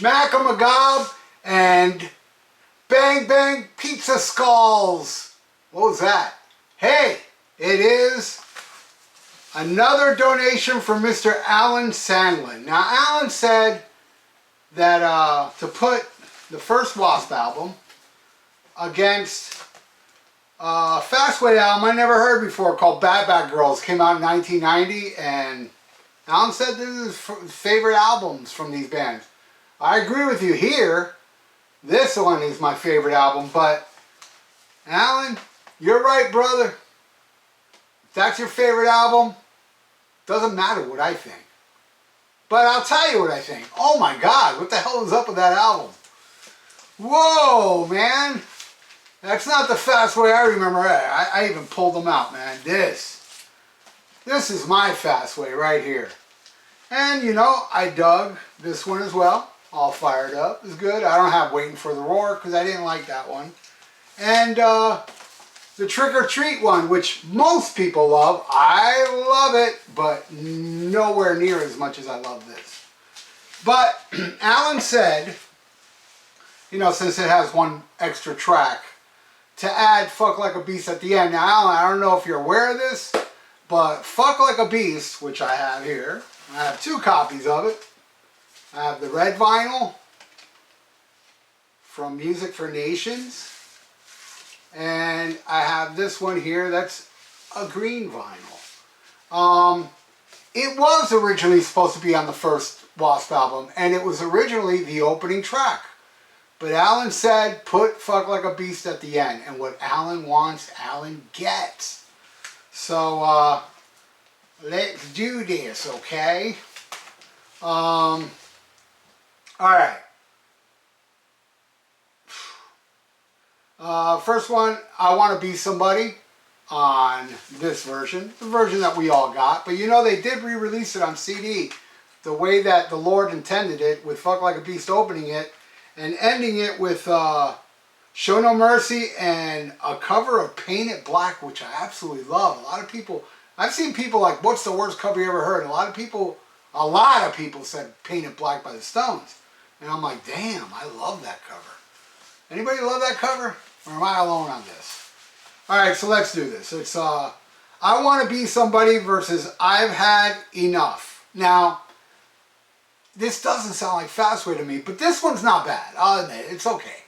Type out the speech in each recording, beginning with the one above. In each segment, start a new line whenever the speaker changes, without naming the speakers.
SHMACKEMAGOB and Bang Bang Pizza Skulls. What was that? Hey, it is another donation from Mr. Alan Sandlin. Now, Alan said that to put the first WASP album against a Fastway album I never heard before called Bad Bad Girls. Came out in 1990, and Alan said this is his favorite albums from these bands. I agree with you here. This one is my favorite album, but Alan, you're right, brother. If that's your favorite album, doesn't matter what I think. But I'll tell you what I think. Oh my God, what the hell is up with that album? Whoa, man. That's not the Fastway I remember. I even pulled them out, man. This is my Fastway right here. And, you know, I dug this one as well. All fired up. It's good. I don't have Waiting for the Roar because I didn't like that one. And the Trick or Treat one, which most people love. I love it, but nowhere near as much as I love this. But Alan said, you know, since it has one extra track, to add Fuck Like a Beast at the end. Now, Alan, I don't know if you're aware of this, but Fuck Like a Beast, which I have here, I have 2 copies of it. I have the red vinyl from Music for Nations, and I have this one here that's a green vinyl. It was originally supposed to be on the first WASP album, and it was originally the opening track. But Alan said, put Fuck Like a Beast at the end, and what Alan wants, Alan gets. So, let's do this, okay? Alright. First one, I Want to Be Somebody on this version. The version that we all got. But you know, they did re-release it on CD the way that the Lord intended it, with Fuck Like a Beast opening it and ending it with Show No Mercy and a cover of Paint It Black, which I absolutely love. A lot of people, I've seen people like, what's the worst cover you ever heard? And a lot of people said Paint It Black by the Stones. And I'm like, damn, I love that cover. Anybody love that cover? Or am I alone on this? Alright, so let's do this. It's I Want to Be Somebody versus I've Had Enough. Now, this doesn't sound like Fastway to me, but this one's not bad. I'll admit it, it's okay.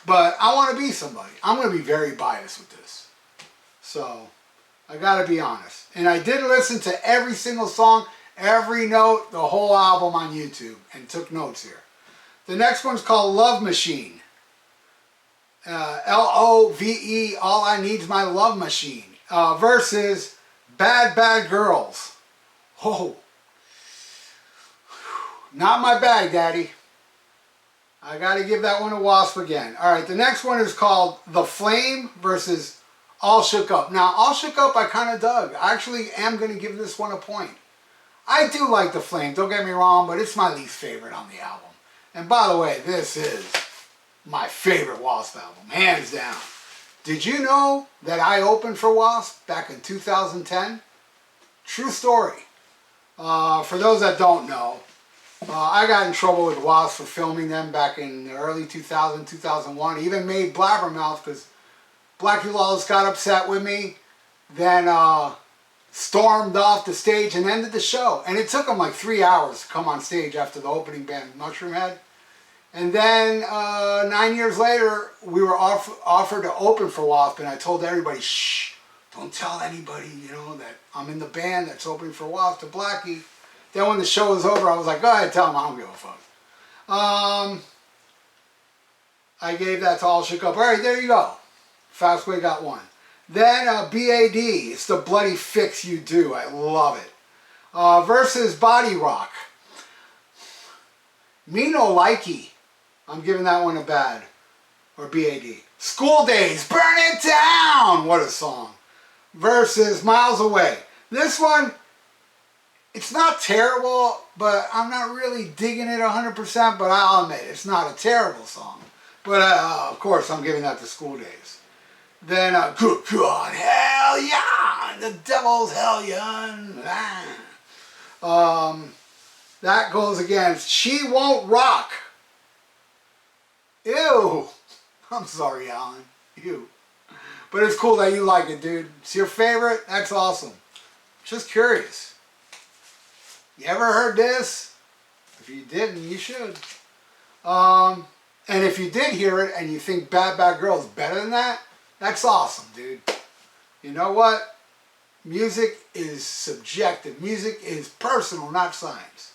But I Want to Be Somebody. I'm going to be very biased with this. So, I got to be honest. And I did listen to every single song, every note, the whole album on YouTube, and took notes here. The next one's called Love Machine. L-O-V-E, All I Need's My Love Machine. Versus Bad Bad Girls. Oh. Not my bag, Daddy. I gotta give that one a WASP again. Alright, the next one is called The Flame versus All Shook Up. Now, All Shook Up I kind of dug. I actually am going to give this one a point. I do like The Flame, don't get me wrong, but it's my least favorite on the album. And by the way, this is my favorite WASP album, hands down. Did you know that I opened for WASP back in 2010? True story. For those that don't know, I got in trouble with WASP for filming them back in the early 2000, 2001. Even made blabbermouth because Blackie Lawless got upset with me, then stormed off the stage and ended the show. And it took them like 3 hours to come on stage after the opening band, Mushroomhead. And then 9 years later, we were offered to open for WASP, and I told everybody, shh, don't tell anybody, you know, that I'm in the band that's opening for WASP, to Blackie. Then when the show was over, I was like, go ahead, tell them, I don't give a fuck. I gave that to All Shook Up. All right, there you go. Fastway got one. Then BAD, it's the bloody fix you do. I love it. Versus Body Rock. Me No Likey. I'm giving that one a bad. Or BAD. School Days, Burn It Down. What a song. Versus Miles Away. This one, it's not terrible, but I'm not really digging it 100%, but I'll admit it's not a terrible song. But of course, I'm giving that to School Days. Then, good God, hell yeah, the devil's hell yeah. That goes against She Won't Rock Ew. I'm sorry, Alan. Ew. But it's cool that you like it, dude. It's your favorite? That's awesome. Just curious. You ever heard this? If you didn't, you should. And if you did hear it and you think Bad Bad Girl is better than that, that's awesome, dude. You know what? Music is subjective. Music is personal, not science.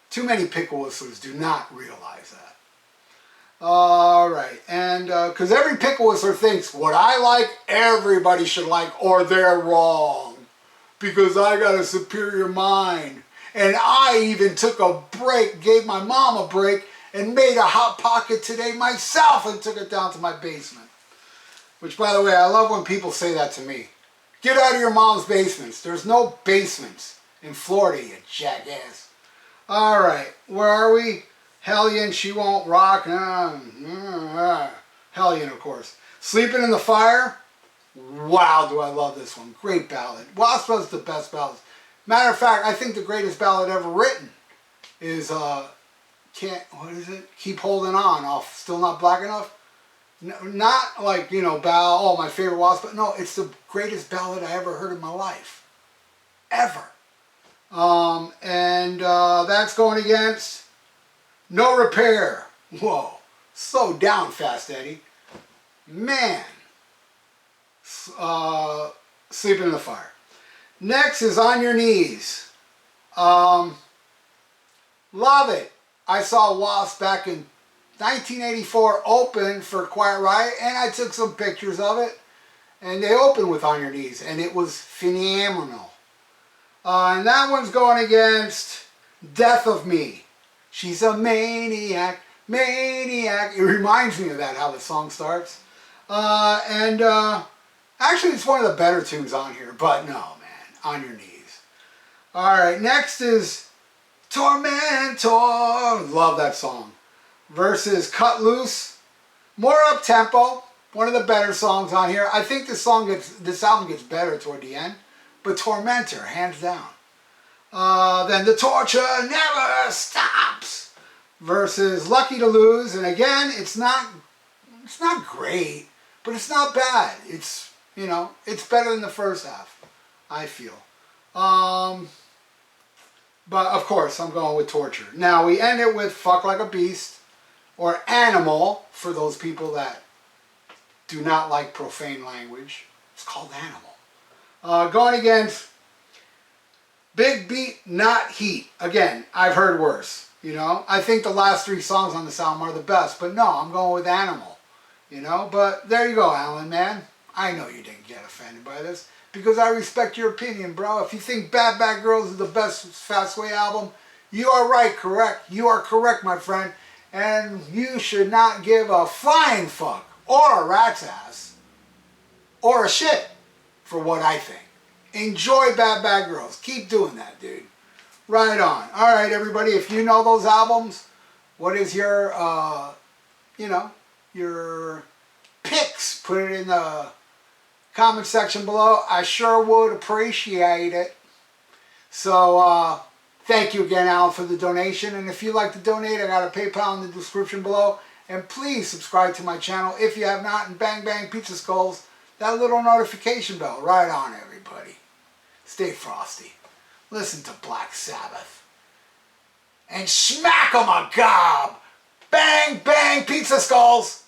Too many pickle whistlers do not realize that. Alright, and because every pickle whistler thinks what I like, everybody should like, or they're wrong. Because I got a superior mind. And I even took a break, gave my mom a break, and made a Hot Pocket today myself and took it down to my basement. Which, by the way, I love when people say that to me. Get out of your mom's basements. There's no basements in Florida, you jackass. Alright, where are we? Hellion, She Won't Rock. Hellion, of course. Sleeping in the Fire. Wow, do I love this one. Great ballad. WASP does the best ballads. Matter of fact, I think the greatest ballad ever written is, what is it? Keep Holding On off Still Not Black Enough. No, not like, you know, my favorite WASP, but no, it's the greatest ballad I ever heard in my life. Ever. That's going against No Repair. Whoa. Slow down, Fast Eddie. Man. Sleeping in the Fire. Next is On Your Knees. Love it. I saw WASP back in 1984 open for Quiet Riot, and I took some pictures of it, and they opened with On Your Knees, and it was phenomenal. And that one's going against Death of Me. She's a maniac, maniac. It reminds me of that, how the song starts. Actually, it's one of the better tunes on here, but no, man. On Your Knees. Alright, next is Tormentor. Love that song. Versus Cut Loose. More up-tempo. One of the better songs on here. I think this album gets better toward the end. But Tormentor, hands down. Then The Torture Never Stops. Versus Lucky to Lose. And again, it's not great, but it's not bad. It's, you know, it's better than the first half, I feel. But of course, I'm going with Torture. Now, we end it with Fuck Like a Beast, or Animal, for those people that do not like profane language. It's called Animal. Going against Big Beat, Not Heat. Again, I've heard worse, you know. I think the last 3 songs on this album are the best, but no, I'm going with Animal, you know. But there you go, Alan, man. I know you didn't get offended by this, because I respect your opinion, bro. If you think Bad Bad Girls is the best Fastway album, you are right, correct. You are correct, my friend. And you should not give a flying fuck, or a rat's ass, or a shit for what I think. Enjoy Bad Bad Girls. Keep doing that, dude. Right on. Alright, everybody, if you know those albums, what is your, you know, your picks? Put it in the comment section below. I sure would appreciate it. So, thank you again, Alan, for the donation. And if you'd like to donate, I got a PayPal in the description below. And please subscribe to my channel if you have not. And bang, bang, pizza skulls. That little notification bell. Right on, everybody. Stay frosty. Listen to Black Sabbath. And SHMACKEMAGOB. Bang, bang, pizza skulls.